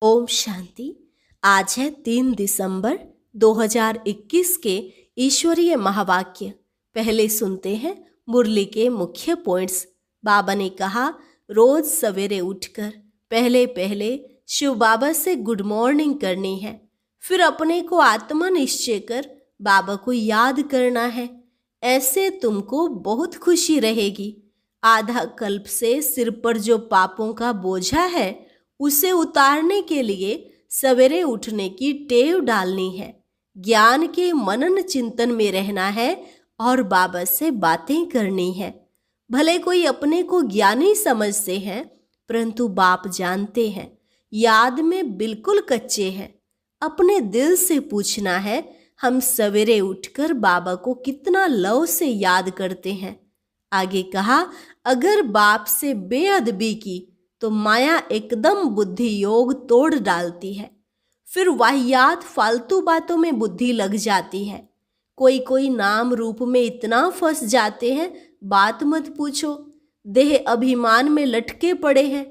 ओम शांति। आज है 3 दिसंबर 2021 के ईश्वरीय महावाक्य। पहले सुनते हैं मुरली के मुख्य पॉइंट्स। बाबा ने कहा, रोज सवेरे उठकर पहले पहले शिव बाबा से गुड मॉर्निंग करनी है, फिर अपने को आत्मा निश्चय कर बाबा को याद करना है। ऐसे तुमको बहुत खुशी रहेगी। आधा कल्प से सिर पर जो पापों का बोझा है उसे उतारने के लिए सवेरे उठने की टेव डालनी है। ज्ञान के मनन चिंतन में रहना है और बाबा से बातें करनी है। भले कोई अपने को ज्ञानी समझते हैं, परंतु बाप जानते हैं याद में बिल्कुल कच्चे हैं। अपने दिल से पूछना है, हम सवेरे उठकर बाबा को कितना लव से याद करते हैं। आगे कहा, अगर बाप से बेअदबी की तो माया एकदम बुद्धि योग तोड़ डालती है। फिर वाहियात फालतू बातों में बुद्धि लग जाती है। कोई नाम रूप में इतना फंस जाते हैं, बात मत पूछो। देह अभिमान में लटके पड़े हैं।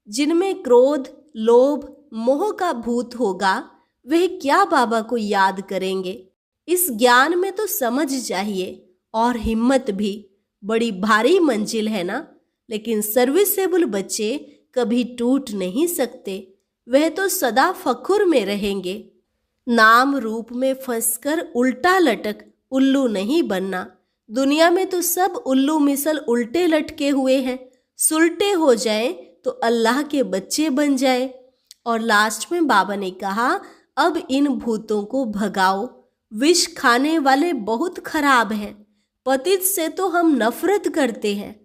जिनमें क्रोध लोभ मोह का भूत होगा, वह क्या बाबा को याद करेंगे। इस ज्ञान में तो समझ चाहिए और हिम्मत भी। बड़ी भारी मंजिल है ना, लेकिन सर्विसेबल बच्चे कभी टूट नहीं सकते। वह तो सदा फखुर में रहेंगे। नाम रूप में फंसकर उल्टा लटक उल्लू नहीं बनना। दुनिया में तो सब उल्लू मिसल उल्टे लटके हुए हैं। सुलटे हो जाएं तो अल्लाह के बच्चे बन जाए। और लास्ट में बाबा ने कहा, अब इन भूतों को भगाओ। विष खाने वाले बहुत खराब हैं। पतित से तो हम नफरत करते हैं।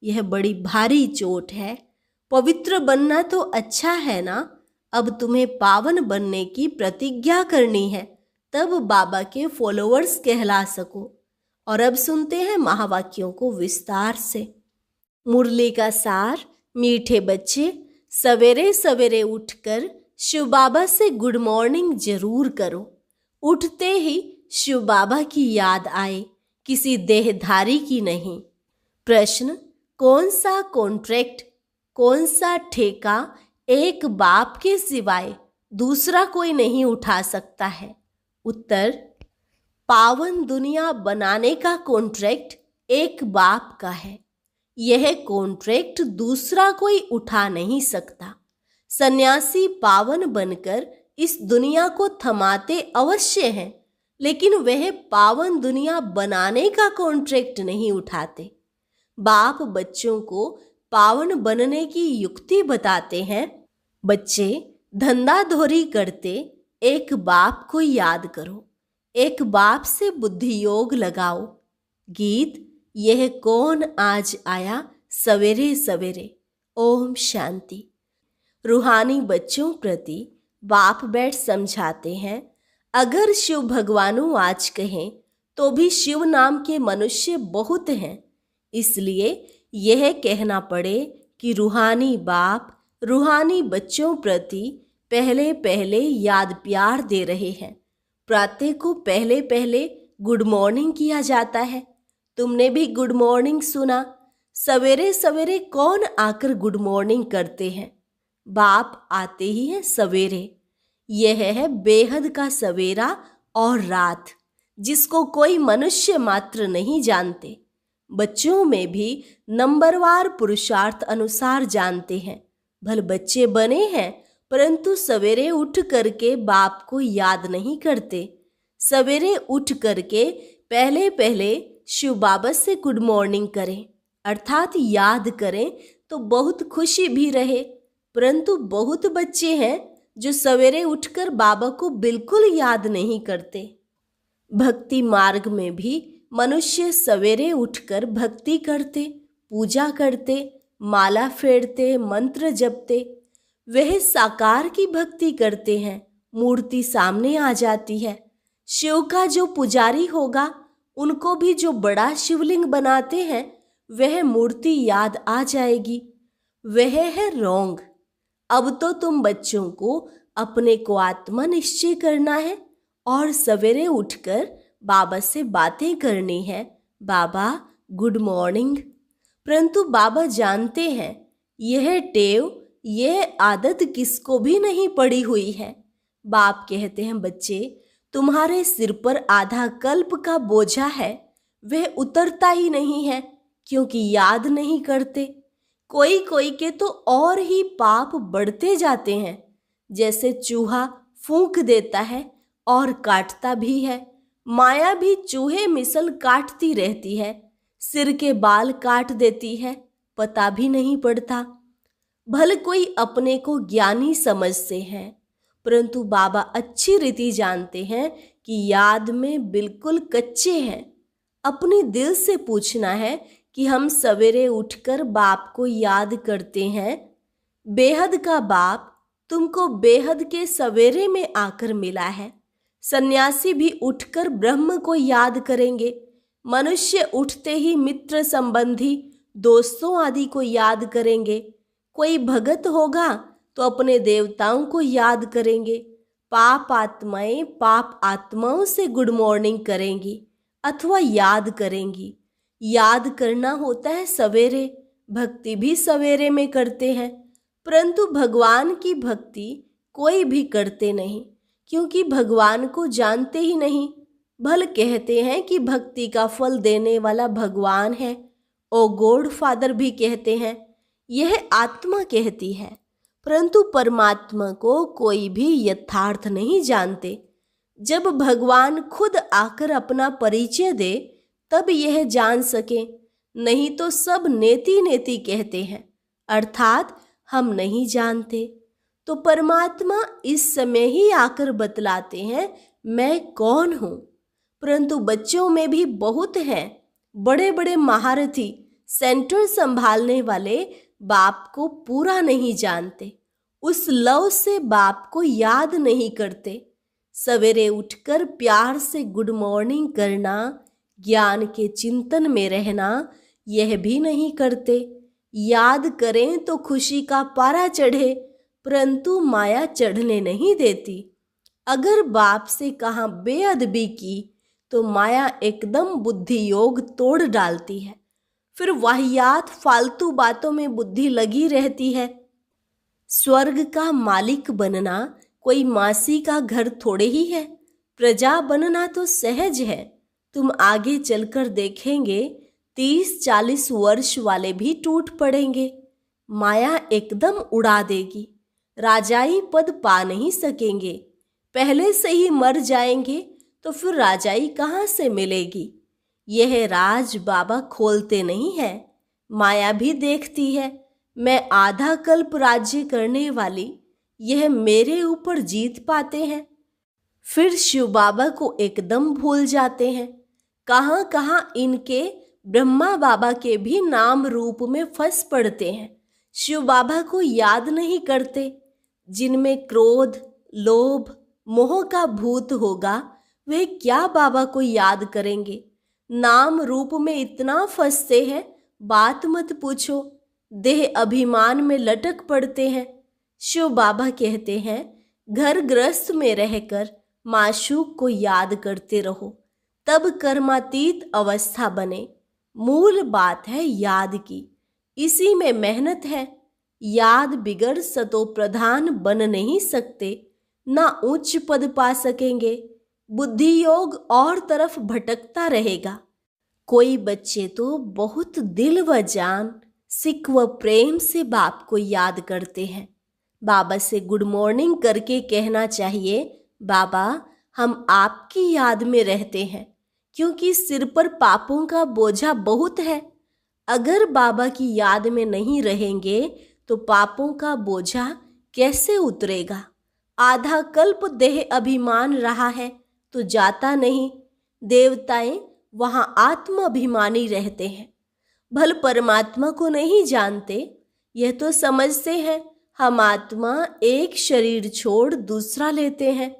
यह बड़ी भारी चोट है। पवित्र बनना तो अच्छा है ना। अब तुम्हें पावन बनने की प्रतिज्ञा करनी है, तब बाबा के फॉलोअर्स कहला सको। और अब सुनते हैं महावाक्यों को विस्तार से। मुरली का सार। मीठे बच्चे, सवेरे सवेरे उठकर शिव बाबा से गुड मॉर्निंग जरूर करो। उठते ही शिव बाबा की याद आए, किसी देहधारी की नहीं। प्रश्न, कौन सा कॉन्ट्रैक्ट, कौन सा ठेका एक बाप के सिवाय दूसरा कोई नहीं उठा सकता है। उत्तर, पावन दुनिया बनाने का कॉन्ट्रैक्ट एक बाप का है। यह कॉन्ट्रैक्ट दूसरा कोई उठा नहीं सकता। सन्यासी पावन बनकर इस दुनिया को थमाते अवश्य हैं, लेकिन वह पावन दुनिया बनाने का कॉन्ट्रैक्ट नहीं उठाते। बाप बच्चों को पावन बनने की युक्ति बताते हैं। बच्चे, धंधा धोरी करते एक बाप को याद करो। एक बाप से बुद्धि योग लगाओ। गीत, यह कौन आज आया सवेरे सवेरे। ओम शांति। रूहानी बच्चों प्रति बाप बैठ समझाते हैं, अगर शिव भगवानु आज कहें तो भी शिव नाम के मनुष्य बहुत हैं। इसलिए यह कहना पड़े कि रूहानी बाप रूहानी बच्चों प्रति पहले पहले याद प्यार दे रहे हैं। प्रातः को पहले पहले गुड मॉर्निंग किया जाता है। तुमने भी गुड मॉर्निंग सुना। सवेरे सवेरे कौन आकर गुड मॉर्निंग करते हैं? बाप आते ही है सवेरे। यह है बेहद का सवेरा और रात, जिसको कोई मनुष्य मात्र नहीं जानते। बच्चों में भी नंबरवार पुरुषार्थ अनुसार जानते हैं। भले बच्चे बने हैं, परंतु सवेरे उठ करके बाप को याद नहीं करते। सवेरे उठ करके पहले पहले शिव बाबा से गुड मॉर्निंग करें, अर्थात याद करें तो बहुत खुशी भी रहे। परंतु बहुत बच्चे हैं जो सवेरे उठकर बाबा को बिल्कुल याद नहीं करते। भक्ति मार्ग में भी मनुष्य सवेरे उठकर भक्ति करते, पूजा करते, माला फेरते, मंत्र जपते। वह साकार की भक्ति करते हैं। मूर्ति सामने आ जाती है। शिव का जो पुजारी होगा, उनको भी जो बड़ा शिवलिंग बनाते हैं, वह मूर्ति याद आ जाएगी। वह है रोंग। अब तो तुम बच्चों को अपने को आत्मा निश्चय करना है और सवेरे उठकर बाबा से बातें करनी है। बाबा गुड मॉर्निंग। परंतु बाबा जानते हैं यह टेव, यह आदत किसको भी नहीं पड़ी हुई है। बाप कहते हैं, बच्चे, तुम्हारे सिर पर आधा कल्प का बोझा है, वह उतरता ही नहीं है क्योंकि याद नहीं करते। कोई कोई के तो और ही पाप बढ़ते जाते हैं, जैसे चूहा फूंक देता है और काटता भी है। माया भी चूहे मिसल काटती रहती है, सिर के बाल काट देती है, पता भी नहीं पड़ता। भले कोई अपने को ज्ञानी समझते हैं, परंतु बाबा अच्छी रीति जानते हैं कि याद में बिल्कुल कच्चे हैं। अपने दिल से पूछना है कि हम सवेरे उठकर बाप को याद करते हैं। बेहद का बाप तुमको बेहद के सवेरे में आकर मिला है। सन्यासी भी उठकर ब्रह्म को याद करेंगे। मनुष्य उठते ही मित्र संबंधी दोस्तों आदि को याद करेंगे। कोई भगत होगा तो अपने देवताओं को याद करेंगे। पाप आत्माओं से गुड मॉर्निंग करेंगी अथवा याद करेंगी। याद करना होता है सवेरे, भक्ति भी सवेरे में करते हैं, परंतु भगवान की भक्ति कोई भी करते नहीं, क्योंकि भगवान को जानते ही नहीं। भल कहते हैं कि भक्ति का फल देने वाला भगवान है। ओ गॉड फादर भी कहते हैं, यह आत्मा कहती है, परंतु परमात्मा को कोई भी यथार्थ नहीं जानते। जब भगवान खुद आकर अपना परिचय दे तब यह जान सके, नहीं तो सब नेति नेति कहते हैं, अर्थात हम नहीं जानते। तो परमात्मा इस समय ही आकर बतलाते हैं मैं कौन हूँ। परंतु बच्चों में भी बहुत हैं बड़े बड़े महारथी, सेंटर संभालने वाले बाप को पूरा नहीं जानते, उस लव से बाप को याद नहीं करते। सवेरे उठकर प्यार से गुड मॉर्निंग करना, ज्ञान के चिंतन में रहना, यह भी नहीं करते। याद करें तो खुशी का पारा चढ़े, परंतु माया चढ़ने नहीं देती। अगर बाप से कहाँ बेअदबी की तो माया एकदम बुद्धि योग तोड़ डालती है। फिर वाहियात फालतू बातों में बुद्धि लगी रहती है। स्वर्ग का मालिक बनना कोई मासी का घर थोड़े ही है। प्रजा बनना तो सहज है। तुम आगे चलकर देखेंगे 30-40 वर्ष वाले भी टूट पड़ेंगे। माया एकदम उड़ा देगी। राजाई पद पा नहीं सकेंगे। पहले से ही मर जाएंगे तो फिर राजाई कहाँ से मिलेगी। यह राज बाबा खोलते नहीं है, माया भी देखती है। मैं आधा कल्प राज्य करने वाली, यह मेरे ऊपर जीत पाते हैं। फिर शिव बाबा को एकदम भूल जाते हैं। कहाँ कहाँ इनके ब्रह्मा बाबा के भी नाम रूप में फंस पड़ते हैं। शिव बाबा को याद नहीं करते। जिनमें क्रोध, लोभ, मोह का भूत होगा वे क्या बाबा को याद करेंगे। नाम रूप में इतना फंसते हैं, बात मत पूछो। देह अभिमान में लटक पड़ते हैं। शिव बाबा कहते हैं घर गृहस्थ में रहकर माशूक को याद करते रहो, तब कर्मातीत अवस्था बने। मूल बात है याद की, इसी में मेहनत है। याद बिगड़ सतो प्रधान बन नहीं सकते, ना उच्च पद पा सकेंगे। बुद्धि योग और तरफ भटकता रहेगा। कोई बच्चे तो बहुत दिल व जान, सिक व प्रेम से बाप को याद करते हैं। बाबा से गुड मॉर्निंग करके कहना चाहिए, बाबा हम आपकी याद में रहते हैं, क्योंकि सिर पर पापों का बोझा बहुत है। अगर बाबा की याद में नहीं रहेंगे तो पापों का बोझा कैसे उतरेगा। आधा कल्प देह अभिमान रहा है तो जाता नहीं। देवताएं वहां आत्म अभिमानी रहते हैं। भल परमात्मा को नहीं जानते, यह तो समझते हैं हम आत्मा एक शरीर छोड़ दूसरा लेते हैं।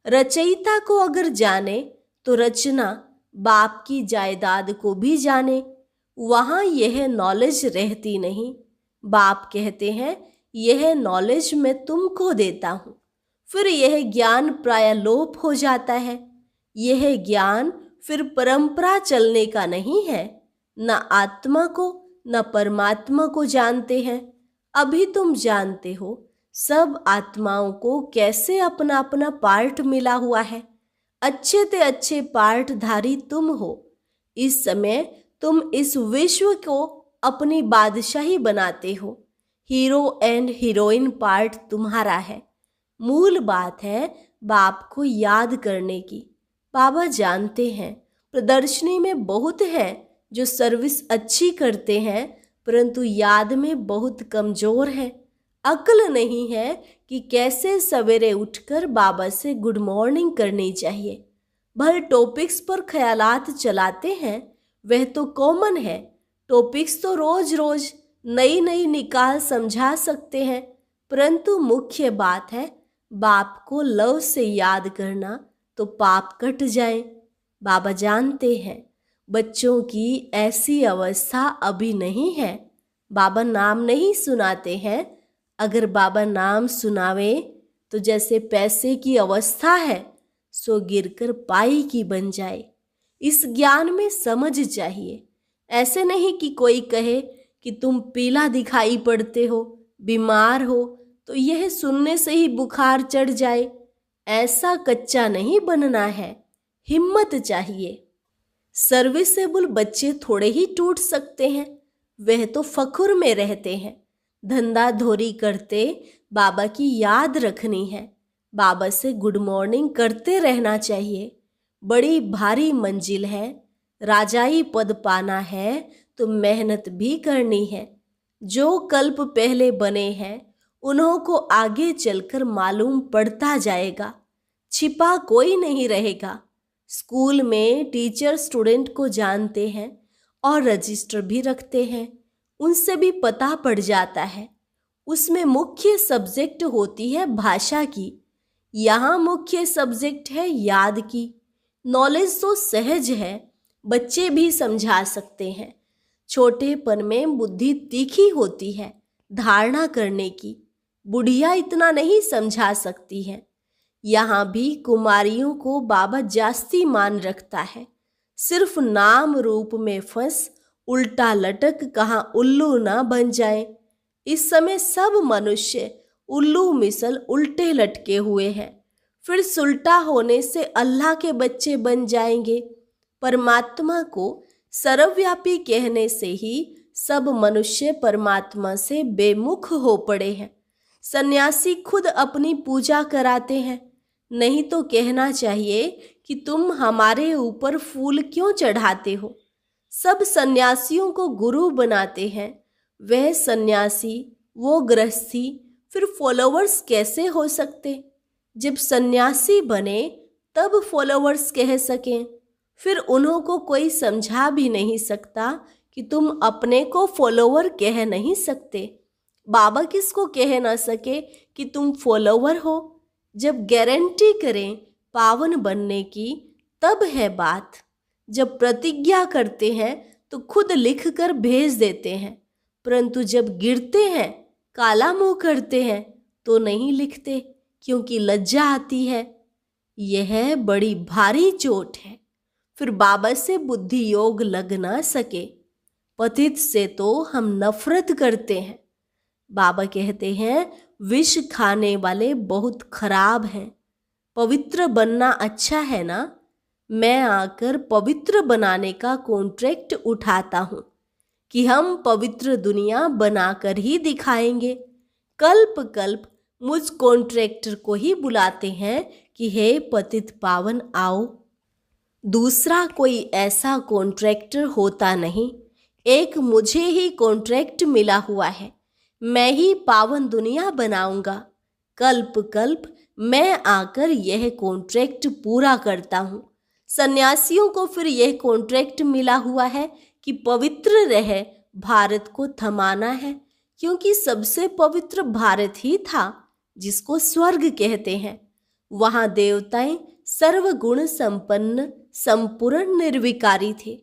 रचयिता को अगर जाने तो रचना बाप की जायदाद को भी जाने। वहां यह नॉलेज रहती नहीं। बाप कहते हैं यह नॉलेज मैं तुमको देता हूं। फिर यह ज्ञान प्राय लोप हो जाता है। यह ज्ञान फिर परंपरा चलने का नहीं है। न आत्मा को न परमात्मा को जानते हैं। अभी तुम जानते हो सब आत्माओं को कैसे अपना अपना पार्ट मिला हुआ है। अच्छे से अच्छे पार्टधारी तुम हो। इस समय तुम इस विश्व को अपनी बादशाही बनाते हो। हीरो एंड हीरोइन पार्ट तुम्हारा है। मूल बात है बाप को याद करने की। बाबा जानते हैं प्रदर्शनी में बहुत हैं जो सर्विस अच्छी करते हैं, परंतु याद में बहुत कमजोर हैं। अक्ल नहीं है कि कैसे सवेरे उठकर बाबा से गुड मॉर्निंग करनी चाहिए। भर टॉपिक्स पर ख्यालात चलाते हैं, वह तो कॉमन है। टॉपिक्स तो रोज रोज नई नई निकाल समझा सकते हैं, परंतु मुख्य बात है बाप को लव से याद करना, तो पाप कट जाए। बाबा जानते हैं बच्चों की ऐसी अवस्था अभी नहीं है। बाबा नाम नहीं सुनाते हैं। अगर बाबा नाम सुनावे तो जैसे पैसे की अवस्था है सो गिरकर पाई की बन जाए। इस ज्ञान में समझ चाहिए। ऐसे नहीं कि कोई कहे कि तुम पीला दिखाई पड़ते हो, बीमार हो, तो यह सुनने से ही बुखार चढ़ जाए। ऐसा कच्चा नहीं बनना है। हिम्मत चाहिए। सर्विसेबल बच्चे थोड़े ही टूट सकते हैं, वह तो फखुर में रहते हैं। धंधा धोरी करते बाबा की याद रखनी है। बाबा से गुड मॉर्निंग करते रहना चाहिए। बड़ी भारी मंजिल है। राजाई पद पाना है तो मेहनत भी करनी है। जो कल्प पहले बने हैं उन्हों को आगे चलकर मालूम पड़ता जाएगा। छिपा कोई नहीं रहेगा। स्कूल में टीचर स्टूडेंट को जानते हैं और रजिस्टर भी रखते हैं, उनसे भी पता पड़ जाता है। उसमें मुख्य सब्जेक्ट होती है भाषा की, यहाँ मुख्य सब्जेक्ट है याद की। नॉलेज तो सहज है, बच्चे भी समझा सकते हैं। छोटेपन में बुद्धि तीखी होती है धारणा करने की, बुढ़िया इतना नहीं समझा सकती है। यहाँ भी कुमारियों को बाबा जास्ती मान रखता है। सिर्फ नाम रूप में फंस उल्टा लटक कहाँ उल्लू ना बन जाए। इस समय सब मनुष्य उल्लू मिसल उल्टे लटके हुए हैं। फिर सुलटा होने से अल्लाह के बच्चे बन जाएंगे। परमात्मा को सर्वव्यापी कहने से ही सब मनुष्य परमात्मा से बेमुख हो पड़े हैं। सन्यासी खुद अपनी पूजा कराते हैं, नहीं तो कहना चाहिए कि तुम हमारे ऊपर फूल क्यों चढ़ाते हो। सब सन्यासियों को गुरु बनाते हैं। वह सन्यासी, वो गृहस्थी, फिर फॉलोवर्स कैसे हो सकते। जब सन्यासी बने तब फॉलोवर्स कह सकें। फिर उन्हों को कोई समझा भी नहीं सकता कि तुम अपने को फॉलोवर कह नहीं सकते। बाबा किसको कह ना सके कि तुम फॉलोवर हो। जब गारंटी करें पावन बनने की तब है बात। जब प्रतिज्ञा करते हैं तो खुद लिख कर भेज देते हैं, परंतु जब गिरते हैं काला मुंह करते हैं तो नहीं लिखते, क्योंकि लज्जा आती है। यह बड़ी भारी चोट है। फिर बाबा से बुद्धि योग लग ना सके। पतित से तो हम नफरत करते हैं। बाबा कहते हैं विष खाने वाले बहुत खराब हैं। पवित्र बनना अच्छा है ना। मैं आकर पवित्र बनाने का कॉन्ट्रैक्ट उठाता हूँ कि हम पवित्र दुनिया बनाकर ही दिखाएंगे। कल्प कल्प मुझ कॉन्ट्रैक्टर को ही बुलाते हैं कि हे पतित पावन आओ। दूसरा कोई ऐसा कॉन्ट्रैक्टर होता नहीं। एक मुझे ही कॉन्ट्रैक्ट मिला हुआ है। मैं ही पावन दुनिया बनाऊंगा। कल्प कल्प मैं आकर यह कॉन्ट्रैक्ट पूरा करता हूँ। सन्यासियों को फिर यह कॉन्ट्रैक्ट मिला हुआ है कि पवित्र रहे भारत को थमाना है, क्योंकि सबसे पवित्र भारत ही था जिसको स्वर्ग कहते हैं। वहाँ देवताएं सर्वगुण संपन्न संपूर्ण निर्विकारी थे।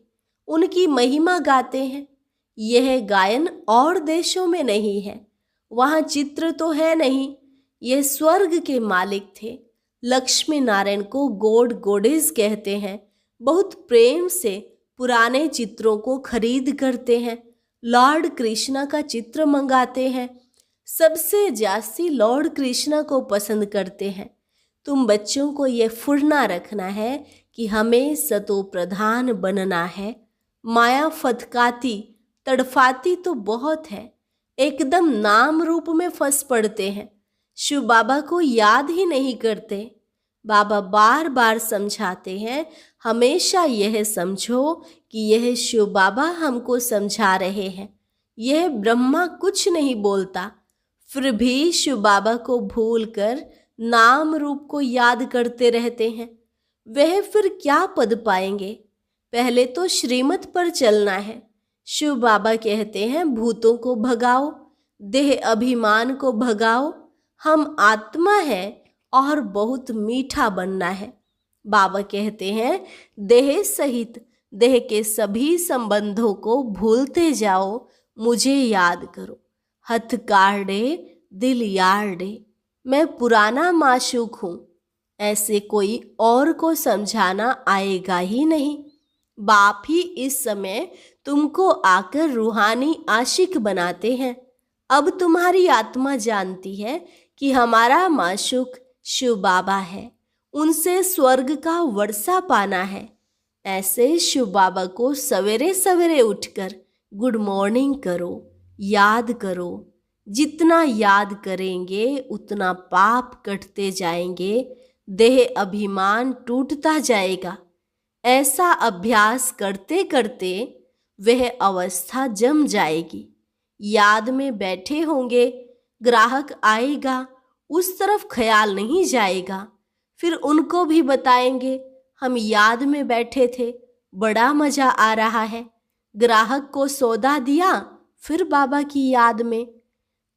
उनकी महिमा गाते हैं। यह गायन और देशों में नहीं है। वहाँ चित्र तो है नहीं। यह स्वर्ग के मालिक थे। लक्ष्मी नारायण को गॉड गॉडेस कहते हैं। बहुत प्रेम से पुराने चित्रों को खरीद करते हैं। लॉर्ड कृष्णा का चित्र मंगाते हैं। सबसे जास्ती लॉर्ड कृष्णा को पसंद करते हैं। तुम बच्चों को ये फुर्ना रखना है कि हमें सतो प्रधान बनना है। माया फतकाती तड़फाती तो बहुत है, एकदम नाम रूप में फंस पड़ते हैं, शिव बाबा को याद ही नहीं करते। बाबा बार बार समझाते हैं, हमेशा यह समझो कि यह शिव बाबा हमको समझा रहे हैं। यह ब्रह्मा कुछ नहीं बोलता, फिर भी शिव बाबा को भूलकर नाम रूप को याद करते रहते हैं। वह फिर क्या पद पाएंगे? पहले तो श्रीमत पर चलना है। शिव बाबा कहते हैं, भूतों को भगाओ, देह अभिमान को भगाओ, हम आत्मा है और बहुत मीठा बनना है। बाबा कहते हैं, देह सहित देह के सभी संबंधों को भूलते जाओ, मुझे याद करो। हथ काढ़े दिल यार डे, मैं पुराना माशूक हूँ, ऐसे कोई और को समझाना आएगा ही नहीं। बाप ही इस समय तुमको आकर रूहानी आशिक बनाते हैं। अब तुम्हारी आत्मा जानती है कि हमारा माशूक शिव बाबा है, उनसे स्वर्ग का वर्षा पाना है। ऐसे शिव बाबा को सवेरे सवेरे उठकर गुड मॉर्निंग करो, याद करो। जितना याद करेंगे उतना पाप कटते जाएंगे, देह अभिमान टूटता जाएगा। ऐसा अभ्यास करते करते वह अवस्था जम जाएगी। याद में बैठे होंगे, ग्राहक आएगा, उस तरफ ख्याल नहीं जाएगा। फिर उनको भी बताएंगे, हम याद में बैठे थे, बड़ा मजा आ रहा है। ग्राहक को सौदा दिया, फिर बाबा की याद में।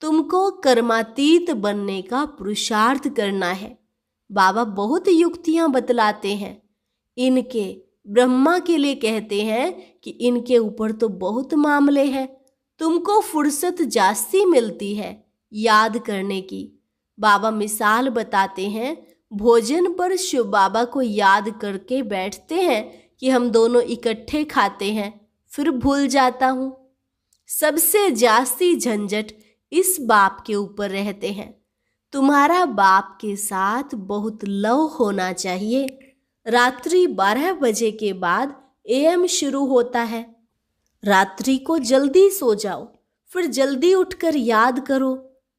तुमको कर्मातीत बनने का पुरुषार्थ करना है। बाबा बहुत युक्तियां बतलाते हैं। इनके ब्रह्मा के लिए कहते हैं कि इनके ऊपर तो बहुत मामले हैं, तुमको फुर्सत जास्ती मिलती है याद करने की। बाबा मिसाल बताते हैं, भोजन पर शिव बाबा को याद करके बैठते हैं कि हम दोनों इकट्ठे खाते हैं, फिर भूल जाता हूँ। सबसे जास्ती झंझट इस बाप के ऊपर रहते हैं। तुम्हारा बाप के साथ बहुत लव होना चाहिए। रात्रि 12 बजे के बाद एएम शुरू होता है। रात्रि को जल्दी सो जाओ, फिर जल्दी उठकर याद करो।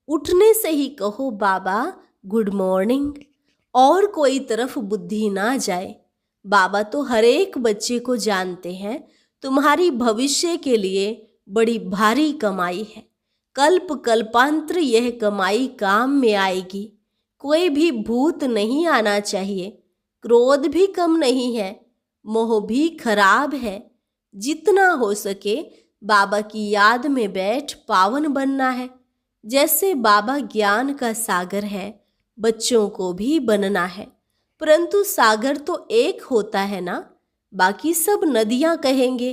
उठने से ही कहो, बाबा गुड मॉर्निंग, और कोई तरफ बुद्धि ना जाए। बाबा तो हर एक बच्चे को जानते हैं, तुम्हारी भविष्य के लिए बड़ी भारी कमाई है। कल्प कल्पांतर यह कमाई काम में आएगी। कोई भी भूत नहीं आना चाहिए, क्रोध भी कम नहीं है, मोह भी खराब है। जितना हो सके बाबा की याद में बैठ पावन बनना है। जैसे बाबा ज्ञान का सागर है, बच्चों को भी बनना है। परंतु सागर तो एक होता है ना, बाकी सब नदियां कहेंगे।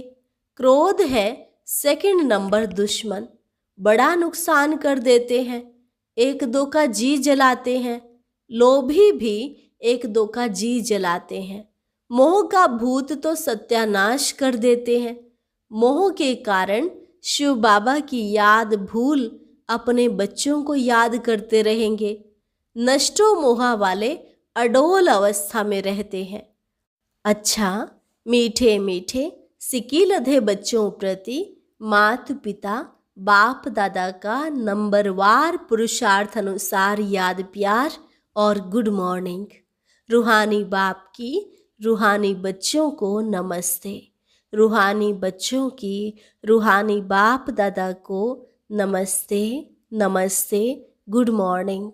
क्रोध है सेकंड नंबर दुश्मन, बड़ा नुकसान कर देते हैं। एक दो का जी जलाते हैं, लोभी भी एक दो का जी जलाते हैं। मोह का भूत तो सत्यानाश कर देते हैं। मोह के कारण शिव बाबा की याद भूल अपने बच्चों को याद करते रहेंगे। नष्टो मोहा वाले अडोल अवस्था में रहते हैं। अच्छा, मीठे मीठे सिकीलधे बच्चों प्रति माता पिता बाप दादा का नंबरवार पुरुषार्थ अनुसार याद प्यार और गुड मॉर्निंग। रूहानी बाप की रूहानी बच्चों को नमस्ते। रूहानी बच्चों की रूहानी बाप दादा को नमस्ते नमस्ते, गुड मॉर्निंग।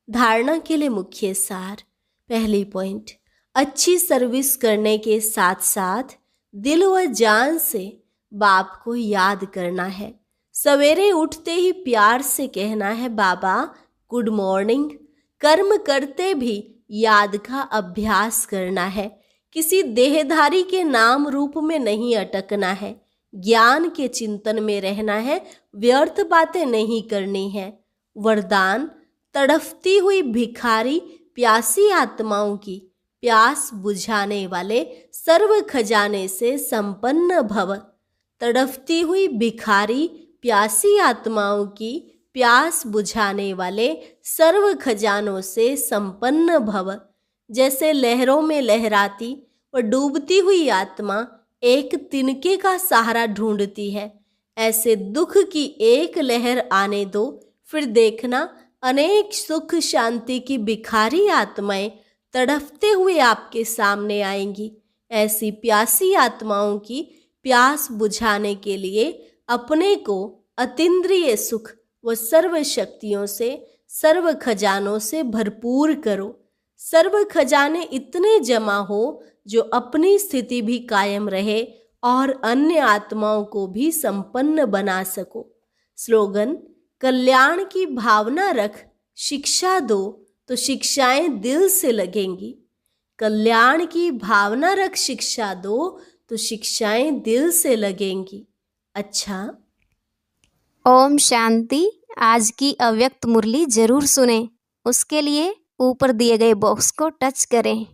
धारणा के लिए मुख्य सार। पहली पॉइंट, अच्छी सर्विस करने के साथ साथ दिल व जान से बाप को याद करना है। सवेरे उठते ही प्यार से कहना है, बाबा गुड मॉर्निंग। कर्म करते भी याद का अभ्यास करना है। किसी देहधारी के नाम रूप में नहीं अटकना है। ज्ञान के चिंतन में रहना है, व्यर्थ बातें नहीं करनी है। वरदान, तड़फती हुई भिखारी प्यासी आत्माओं की प्यास बुझाने वाले सर्व खजाने से संपन्न भव। तड़फती हुई भिखारी प्यासी आत्माओं की प्यास बुझाने वाले सर्व खजानों से संपन्न भव। जैसे लहरों में लहराती व डूबती हुई आत्मा एक तिनके का सहारा ढूंढती है, ऐसे दुख की एक लहर आने दो, फिर देखना अनेक सुख शांति की भिखारी आत्माएं तड़पते हुए आपके सामने आएंगी। ऐसी प्यासी आत्माओं की प्यास बुझाने के लिए अपने को अतीन्द्रिय सुख व सर्व शक्तियों से, सर्व खजानों से भरपूर करो। सर्व खजाने इतने जमा हो जो अपनी स्थिति भी कायम रहे और अन्य आत्माओं को भी संपन्न बना सको। स्लोगन: कल्याण की भावना रख, शिक्षा दो तो शिक्षाएं दिल से लगेंगी। कल्याण की भावना रख, शिक्षा दो तो शिक्षाएं दिल से लगेंगी। अच्छा, ओम शांति। आज की अव्यक्त मुरली जरूर सुने। उसके लिए ऊपर दिए गए बॉक्स को टच करें।